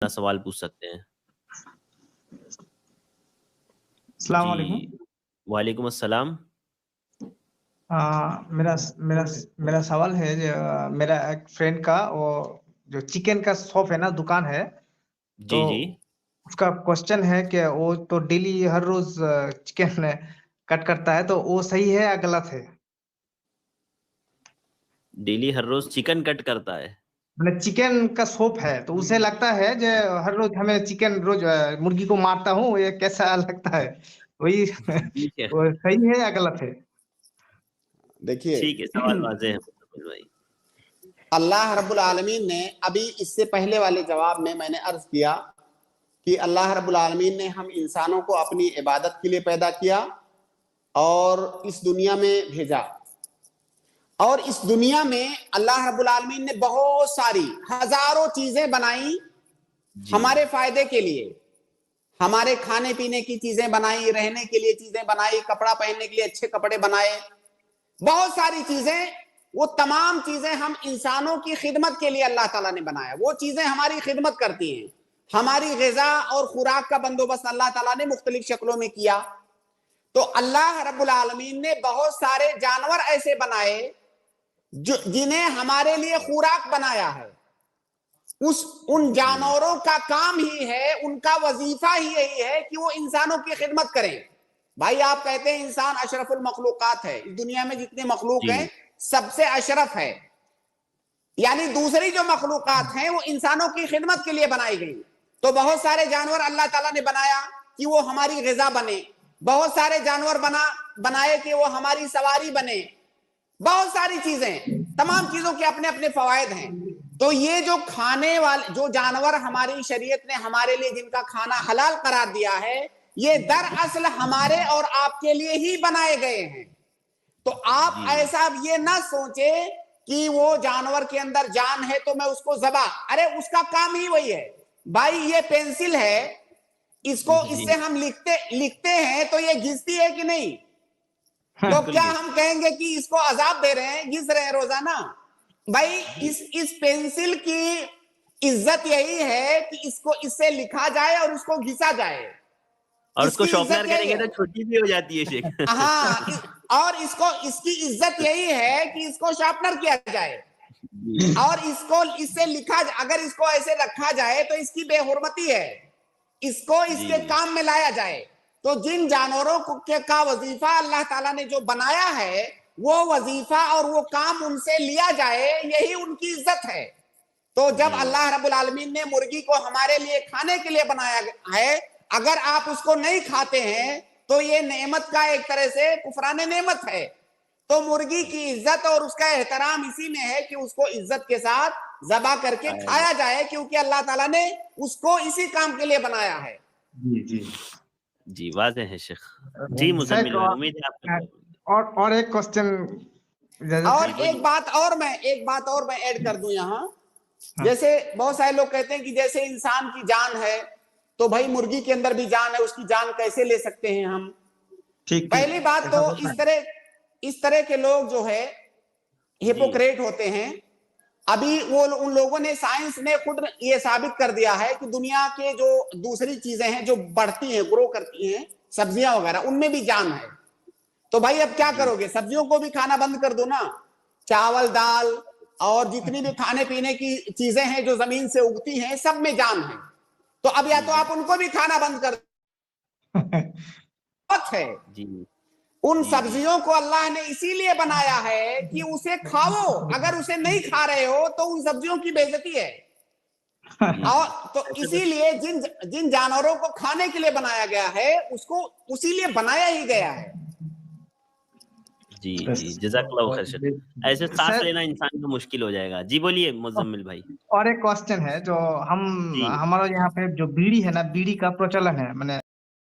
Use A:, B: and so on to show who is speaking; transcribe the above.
A: سوال پوچھ سکتے ہیں.
B: السلام علیکم.
A: جی وعلیکم السلام.
B: میرا سوال ہے میرا ایک فرینڈ کا وہ جو چکن کا شاپ ہے نا دکان ہے تو
A: جی جی
B: اس کا کوشچن ہے کہ وہ تو ڈیلی ہر روز چکن کٹ کرتا ہے تو وہ صحیح ہے یا غلط ہے؟
A: ڈیلی ہر روز چکن کٹ کرتا ہے.
B: چکن کا شاپ ہے تو اسے لگتا ہے جو ہر روز ہمیں چکن روز مرغی کو مارتا ہوں یہ کیسا لگتا ہے وہی
A: ٹھیک ہے
B: وہ صحیح ہے یا غلط ہے؟
C: دیکھیے
A: ٹھیک ہے سوال واضح ہے مکمل بھائی.
C: اللہ رب العالمین نے ابھی اس سے پہلے والے جواب میں نے عرض کیا کہ اللہ رب العالمین نے ہم انسانوں کو اپنی عبادت کے لیے پیدا کیا اور اس دنیا میں بھیجا، اور اس دنیا میں اللہ رب العالمین نے بہت ساری ہزاروں چیزیں بنائی ہمارے فائدے کے لیے. ہمارے کھانے پینے کی چیزیں بنائی، رہنے کے لیے چیزیں بنائی، کپڑا پہننے کے لیے اچھے کپڑے بنائے، بہت ساری چیزیں. وہ تمام چیزیں ہم انسانوں کی خدمت کے لیے اللہ تعالیٰ نے بنایا. وہ چیزیں ہماری خدمت کرتی ہیں. ہماری غذا اور خوراک کا بندوبست اللہ تعالیٰ نے مختلف شکلوں میں کیا. تو اللہ رب العالمین نے بہت سارے جانور ایسے بنائے جنہیں ہمارے لیے خوراک بنایا ہے. ان جانوروں کا کام ہی ہے، ان کا وظیفہ ہی یہی ہے کہ وہ انسانوں کی خدمت کریں. بھائی آپ کہتے ہیں انسان اشرف المخلوقات ہے، اس دنیا میں جتنے مخلوق ہیں سب سے اشرف ہے، یعنی دوسری جو مخلوقات ہیں وہ انسانوں کی خدمت کے لیے بنائی گئی. تو بہت سارے جانور اللہ تعالیٰ نے بنایا کہ وہ ہماری غذا بنے، بہت سارے جانور بنائے کہ وہ ہماری سواری بنے، بہت ساری چیزیں. تمام چیزوں کے اپنے اپنے فوائد ہیں. تو یہ جو کھانے والے جو جانور ہماری شریعت نے ہمارے لیے جن کا کھانا حلال قرار دیا ہے، یہ دراصل ہمارے اور آپ کے لیے ہی بنائے گئے ہیں. تو آپ ایسا یہ نہ سوچے کہ وہ جانور کے اندر جان ہے تو میں اس کو ذبح، ارے اس کا کام ہی وہی ہے. بھائی یہ پینسل ہے، اس سے ہم لکھتے ہیں تو یہ گھستی ہے کہ نہیں؟ تو کیا ہم کہیں گے کہ اس کو عذاب دے رہے ہیں، گھس رہے ہیں روزانہ؟ بھائی اس پینسل کی عزت یہی ہے کہ اس سے لکھا جائے اور اس کو گھسا جائے،
A: اور اس کو
C: کی
A: شارپنر
C: عزت
A: کریں
C: یہی
A: گے
C: ہے.
A: تو چھوٹی بھی ہو جاتی ہے شیخ.
C: ہاں اور اس کی عزت یہی ہے کہ اس کو شارپنر کیا جائے اور اس سے لکھا، اگر اس کو ایسے رکھا جائے تو اس کی بے حرمتی ہے، اس کو اس کے کام میں لایا جائے. تو جن جانوروں کا وظیفہ اللہ تعالیٰ نے جو بنایا ہے وہ وظیفہ اور وہ کام ان سے لیا جائے، یہی ان کی عزت ہے. تو جب اللہ رب العالمین نے مرغی کو ہمارے لیے کھانے کے لیے بنایا ہے، اگر آپ اس کو نہیں کھاتے ہیں تو یہ نعمت کا ایک طرح سے کفران نعمت ہے. تو مرغی کی عزت اور اس کا احترام اسی میں ہے کہ اس کو عزت کے ساتھ ذبح کر کے کھایا جائے، کیونکہ اللہ تعالیٰ نے اس کو اسی کام کے لیے بنایا ہے.
A: جی واضح ہے شیخ. جی مزمل بھائی امید ہے آپ کو.
B: اور ایک کوسچن
C: اور ایک بات اور میں ایڈ کر دوں یہاں. جیسے بہت سارے لوگ کہتے ہیں کہ جیسے انسان کی جان ہے تو بھائی مرغی کے اندر بھی جان ہے، اس کی جان کیسے لے سکتے ہیں ہم؟ پہلی بات تو اس طرح کے لوگ جو ہے ہپوکریٹ ہوتے ہیں. ابھی ان لوگوں نے، سائنس نے خود یہ ثابت کر دیا ہے کہ دنیا کے جو دوسری چیزیں ہیں جو بڑھتی ہیں، گرو کرتی ہیں، سبزیاں وغیرہ، ان میں بھی جان ہے. تو بھائی اب کیا کرو گے؟ سبزیوں کو بھی کھانا بند کر دو نا. چاول، دال اور جتنی بھی کھانے پینے کی چیزیں ہیں جو زمین سے اگتی ہیں سب میں جان ہے. تو اب یا تو آپ ان کو بھی کھانا بند کر ہے. ان سبزیوں کو اللہ نے اسی لیے بنایا ہے کہ اسے کھاؤ. اگر اسے نہیں کھا رہے ہو تو ان سبزیوں کی بے عزتی ہے. اور تو اسی لیے جن جانوروں کو کھانے کے لیے بنایا گیا ہے اس کو اسی لیے بنایا ہی گیا ہے.
A: جی جزاک اللہ خیر شیخ. ایسے سانس لینا انسان کو مشکل ہو جائے گا. جی بولیے مزمل بھائی.
B: اور ایک کوسچن ہے جو ہمارے یہاں پہ جو بیڑی ہے نا، بیڑی کا پرچلن ہے،